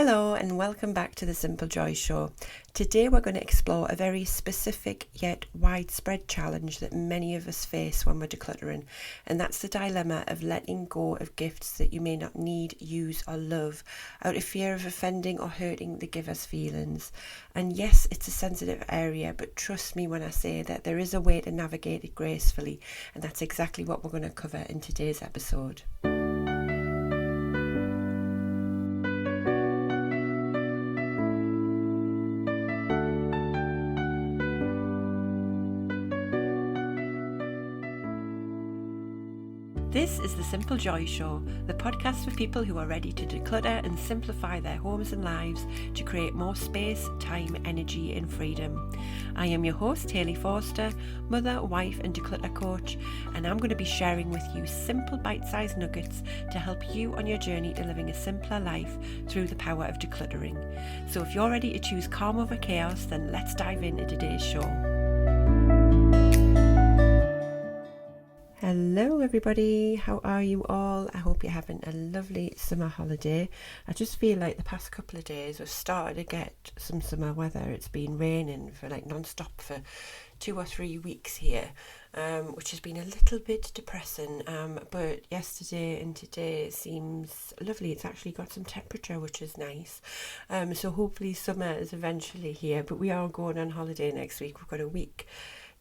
Hello and welcome back to the Simple Joy Show. Today we're going to explore a very specific yet widespread challenge that many of us face when we're decluttering, and that's the dilemma of letting go of gifts that you may not need, use or love out of fear of offending or hurting the giver's feelings. And yes, it's a sensitive area, but trust me when I say that there is a way to navigate it gracefully, and that's exactly what we're going to cover in today's episode. This is the Simple Joy Show, the podcast for people who are ready to declutter and simplify their homes and lives to create more space, time, energy and freedom. I am your host, Hayley Forster, mother, wife and declutter coach, and I'm going to be sharing with you simple bite-sized nuggets to help you on your journey to living a simpler life through the power of decluttering. So if you're ready to choose calm over chaos, then let's dive into today's show. Hello everybody, how are you all? I hope you're having a lovely summer holiday. I just feel like the past couple of days we've started to get some summer weather. It's been raining for like non-stop for 2 or 3 weeks here, which has been a little bit depressing, but yesterday and today seems lovely. It's actually got some temperature, which is nice, so hopefully summer is eventually here, but we are going on holiday next week. We've got a week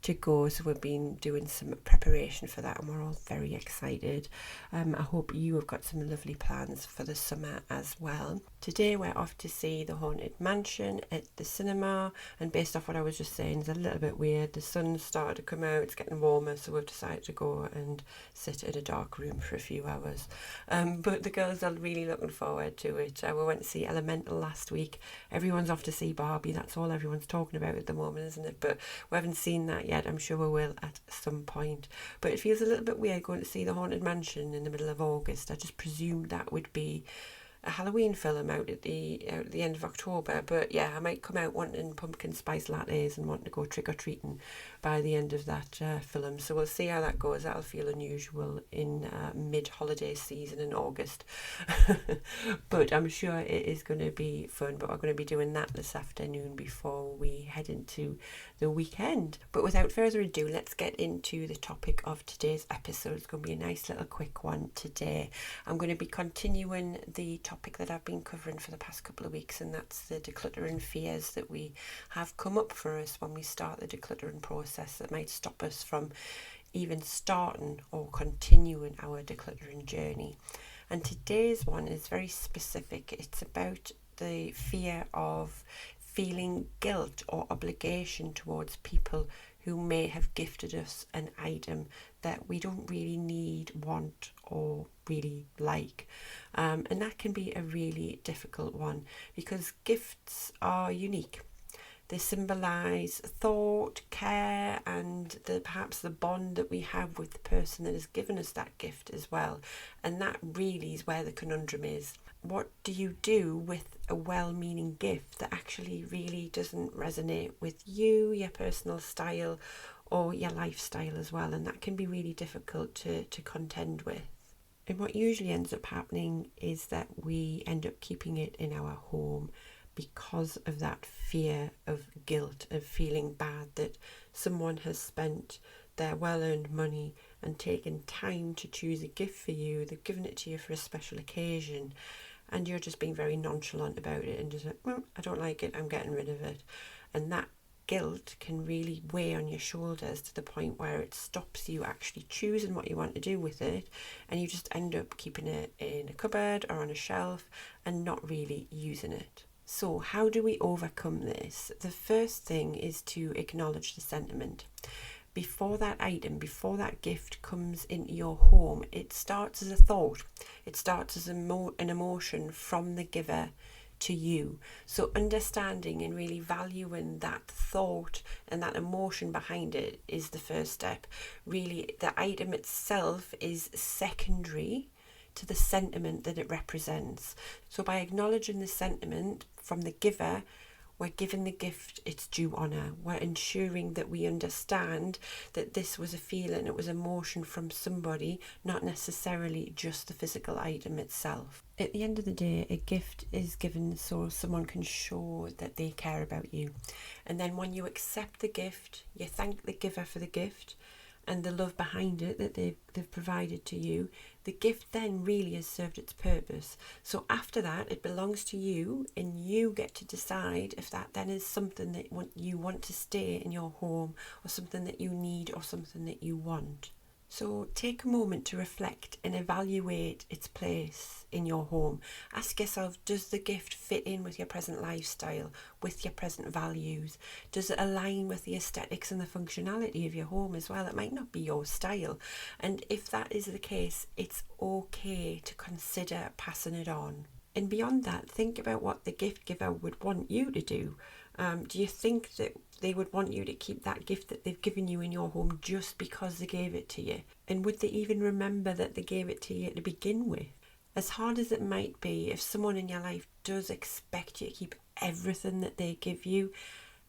to go, so we've been doing some preparation for that and we're all very excited. I hope you have got some lovely plans for the summer as well. Today we're off to see The Haunted Mansion at the cinema, and based off what I was just saying, it's a little bit weird. The sun's started to come out, it's getting warmer, so we've decided to go and sit in a dark room for a few hours, but the girls are really looking forward to it. We went to see Elemental last week. Everyone's off to see Barbie. That's all everyone's talking about at the moment, isn't it? But we haven't seen that yet. I'm sure we will at some point, but it feels a little bit weird going to see The Haunted Mansion in the middle of August. I just presumed that would be a Halloween film out at the end of October, but yeah, I might come out wanting pumpkin spice lattes and wanting to go trick-or-treating by the end of that film, so we'll see how that goes. That'll feel unusual in mid-holiday season in August but I'm sure it is going to be fun. But we're going to be doing that this afternoon before we head into the weekend. But without further ado, let's get into the topic of today's episode. It's going to be a nice little quick one today. I'm going to be continuing the topic that I've been covering for the past couple of weeks, and that's the decluttering fears that we have come up for us when we start the decluttering process that might stop us from even starting or continuing our decluttering journey. And today's one is very specific. It's about the fear of feeling guilt or obligation towards people who may have gifted us an item that we don't really need, want or really like. And that can be a really difficult one because gifts are unique. They symbolise thought, care and perhaps the bond that we have with the person that has given us that gift as well. And that really is where the conundrum is. What do you do with a well-meaning gift that actually really doesn't resonate with you, your personal style or your lifestyle as well? And that can be really difficult to contend with. And what usually ends up happening is that we end up keeping it in our home because of that fear of guilt, of feeling bad that someone has spent their well-earned money and taken time to choose a gift for you. They've given it to you for a special occasion and you're just being very nonchalant about it and just like, I don't like it, I'm getting rid of it. And that guilt can really weigh on your shoulders to the point where it stops you actually choosing what you want to do with it, and you just end up keeping it in a cupboard or on a shelf and not really using it. So how do we overcome this? The first thing is to acknowledge the sentiment. Before that item, before that gift comes into your home, it starts as a thought. It starts as an emotion from the giver to you. So understanding and really valuing that thought and that emotion behind it is the first step. Really, the item itself is secondary to the sentiment that it represents. So by acknowledging the sentiment from the giver, we're giving the gift its due honour. We're ensuring that we understand that this was a feeling, it was emotion from somebody, not necessarily just the physical item itself. At the end of the day, a gift is given so someone can show that they care about you. And then when you accept the gift, you thank the giver for the gift and the love behind it that they've provided to you. The gift then really has served its purpose. So after that, it belongs to you, and you get to decide if that then is something that you want to stay in your home, or something that you need, or something that you want. So take a moment to reflect and evaluate its place in your home. Ask yourself, does the gift fit in with your present lifestyle, with your present values? Does it align with the aesthetics and the functionality of your home as well? It might not be your style. And if that is the case, it's okay to consider passing it on. And beyond that, think about what the gift giver would want you to do. Do you think that they would want you to keep that gift that they've given you in your home just because they gave it to you? And would they even remember that they gave it to you to begin with? As hard as it might be, if someone in your life does expect you to keep everything that they give you,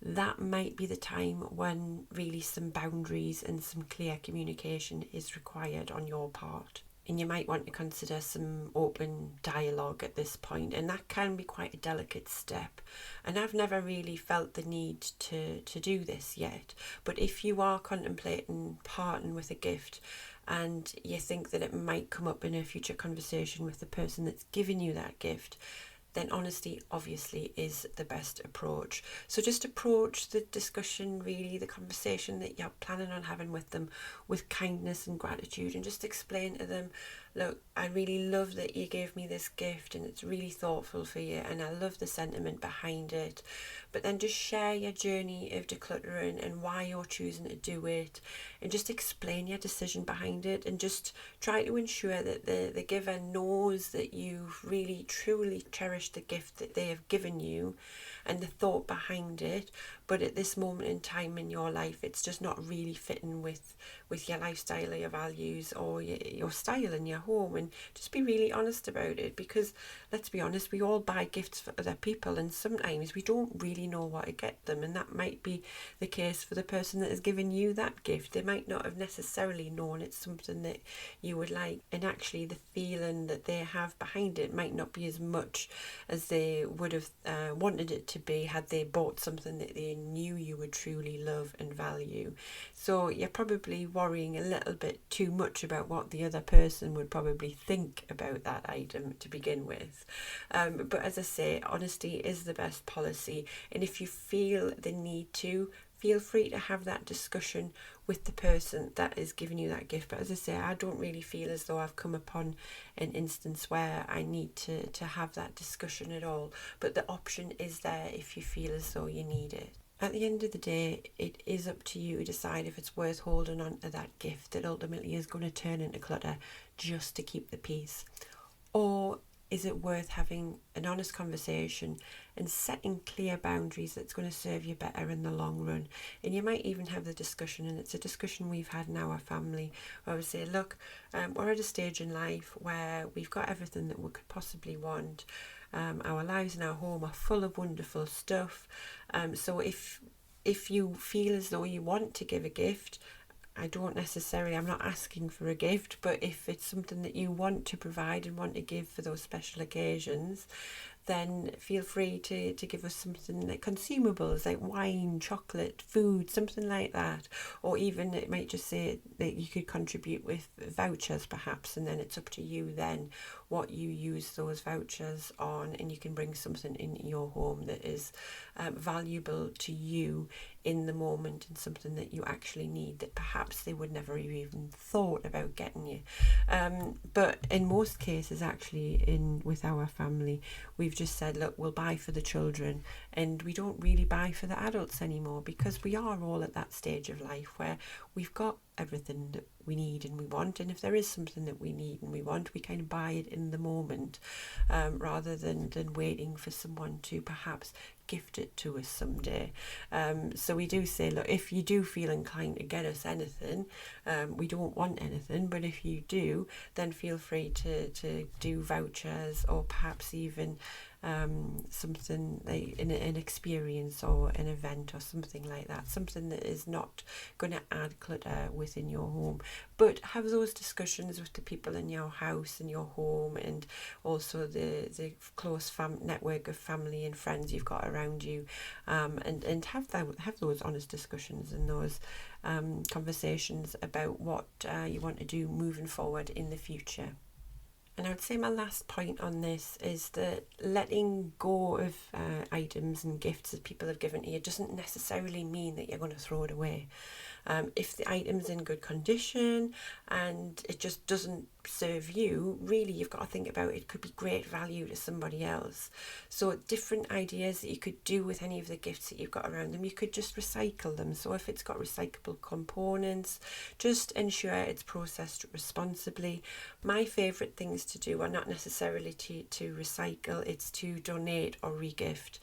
that might be the time when really some boundaries and some clear communication is required on your part. And you might want to consider some open dialogue at this point, and that can be quite a delicate step. And I've never really felt the need to do this yet, but if you are contemplating parting with a gift and you think that it might come up in a future conversation with the person that's given you that gift, then honesty obviously is the best approach. So just approach the discussion, really, the conversation that you're planning on having with them, with kindness and gratitude, and just explain to them, look, I really love that you gave me this gift and it's really thoughtful for you, and I love the sentiment behind it. But then just share your journey of decluttering and why you're choosing to do it, and just explain your decision behind it, and just try to ensure that the giver knows that you've really truly cherished the gift that they have given you and the thought behind it. But at this moment in time in your life, it's just not really fitting with your lifestyle or your values or your style in your home. And just be really honest about it, because let's be honest, we all buy gifts for other people, and sometimes we don't really know what to get them. And that might be the case for the person that has given you that gift. They might not have necessarily known it's something that you would like, and actually the feeling that they have behind it might not be as much as they would have wanted it to be had they bought something that they knew you would truly love and value. So you're probably worrying a little bit too much about what the other person would probably think about that item to begin with. But as I say, honesty is the best policy, and if you feel the need to, feel free to have that discussion with the person that is giving you that gift. But as I say, I don't really feel as though I've come upon an instance where I need to have that discussion at all. But the option is there if you feel as though you need it. At the end of the day, it is up to you to decide if it's worth holding on to that gift that ultimately is going to turn into clutter just to keep the peace. Or is it worth having an honest conversation and setting clear boundaries that's going to serve you better in the long run? And you might even have the discussion, and it's a discussion we've had in our family, where we say, look, we're at a stage in life where we've got everything that we could possibly want. Our lives and our home are full of wonderful stuff. So if you feel as though you want to give a gift, I'm not asking for a gift, but if it's something that you want to provide and want to give for those special occasions, then feel free to give us something like consumables, like wine, chocolate, food, something like that. Or even it might just say that you could contribute with vouchers perhaps, and then it's up to you then what you use those vouchers on, and you can bring something in your home that is valuable to you in the moment, and something that you actually need that perhaps they would never have even thought about getting you. But in most cases, actually, with our family, we've just said, look, we'll buy for the children, and we don't really buy for the adults anymore, because we are all at that stage of life where we've got everything that we need and we want, and if there is something that we need and we want, we kind of buy it in the moment, rather than waiting for someone to perhaps gift it to us someday. So we do say, look, if you do feel inclined to get us anything, we don't want anything, but if you do, then feel free to do vouchers, or perhaps even something like an experience or an event or something like that, something that is not going to add clutter within your home. But have those discussions with the people in your house and your home, and also the close network of family and friends you've got around you, and have those honest discussions and those conversations about what you want to do moving forward in the future. And I would say my last point on this is that letting go of items and gifts that people have given to you doesn't necessarily mean that you're going to throw it away. If the item's in good condition and it just doesn't serve you, really you've got to think about it could be great value to somebody else. So different ideas that you could do with any of the gifts that you've got around them, you could just recycle them. So if it's got recyclable components, just ensure it's processed responsibly. My favourite things to do are not necessarily to recycle, it's to donate or regift.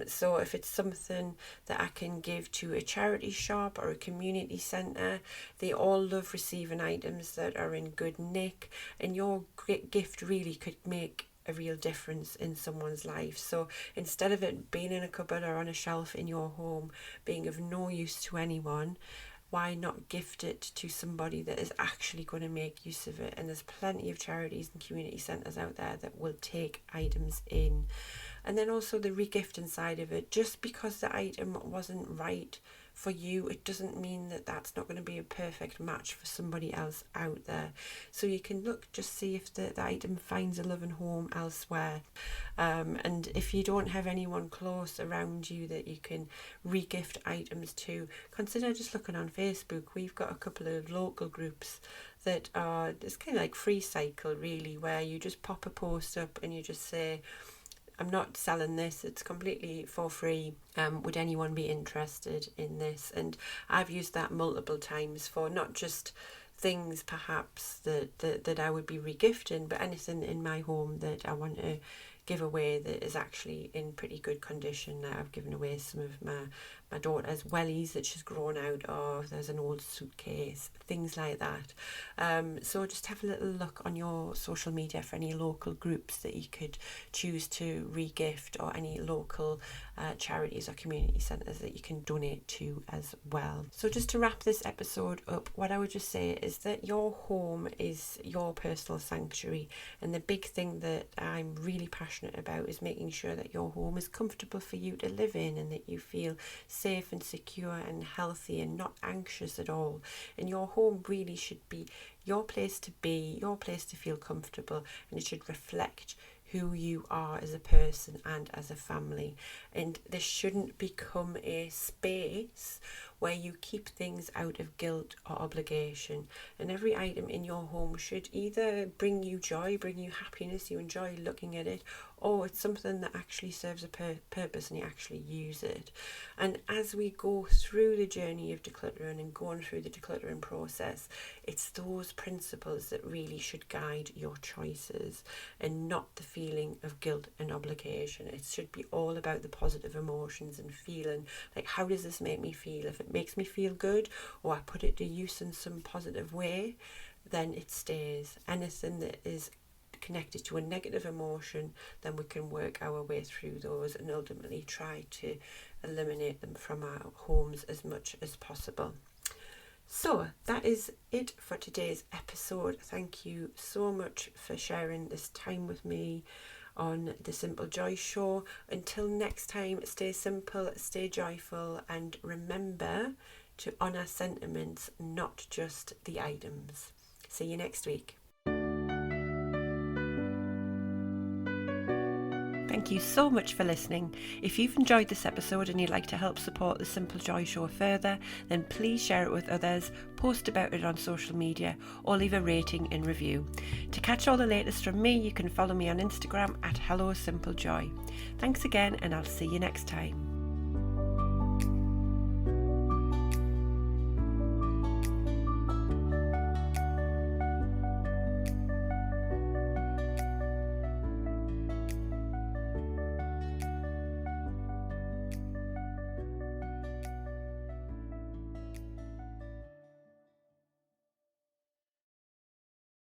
So if it's something that I can give to a charity shop or a community centre, they all love receiving items that are in good nick, and your gift really could make a real difference in someone's life. So instead of it being in a cupboard or on a shelf in your home, being of no use to anyone, why not gift it to somebody that is actually going to make use of it? And there's plenty of charities and community centres out there that will take items in. And then also the regifting side of it, just because the item wasn't right for you, it doesn't mean that that's not going to be a perfect match for somebody else out there. So you can look, just see if the item finds a loving home elsewhere. And if you don't have anyone close around you that you can regift items to, consider just looking on Facebook. We've got a couple of local groups that are, it's kind of like Free Cycle really, where you just pop a post up and you just say, I'm not selling this, it's completely for free. Would anyone be interested in this? And I've used that multiple times for not just things perhaps that I would be regifting, but anything in my home that I want to give away that is actually in pretty good condition. I've given away some of my daughter's wellies that she's grown out of. There's an old suitcase, things like that. So just have a little look on your social media for any local groups that you could choose to regift, or any local charities or community centres that you can donate to as well. So just to wrap this episode up, what I would just say is that your home is your personal sanctuary, and the big thing that I'm really passionate about is making sure that your home is comfortable for you to live in, and that you feel safe and secure and healthy and not anxious at all. And your home really should be your place to be, your place to feel comfortable, and it should reflect who you are as a person and as a family. And this shouldn't become a space where you keep things out of guilt or obligation. And every item in your home should either bring you joy, bring you happiness, you enjoy looking at it, or it's something that actually serves a purpose and you actually use it. And as we go through the journey of decluttering and going through the decluttering process, it's those principles that really should guide your choices, and not the feeling of guilt and obligation. It should be all about the positive emotions and feeling like, how does this make me feel? If it makes me feel good, or I put it to use in some positive way, then it stays. Anything that is connected to a negative emotion, then we can work our way through those and ultimately try to eliminate them from our homes as much as possible. So that is it for today's episode. Thank you so much for sharing this time with me on the Simple Joy Show. Until next time, stay simple, stay joyful, and remember to honour sentiments, not just the items. See you next week. Thank you so much for listening. If you've enjoyed this episode and you'd like to help support the Simple Joy Show further, then please share it with others, post about it on social media, or leave a rating and review. To catch all the latest from me, you can follow me on Instagram at HelloSimpleJoy. Thanks again, and I'll see you next time.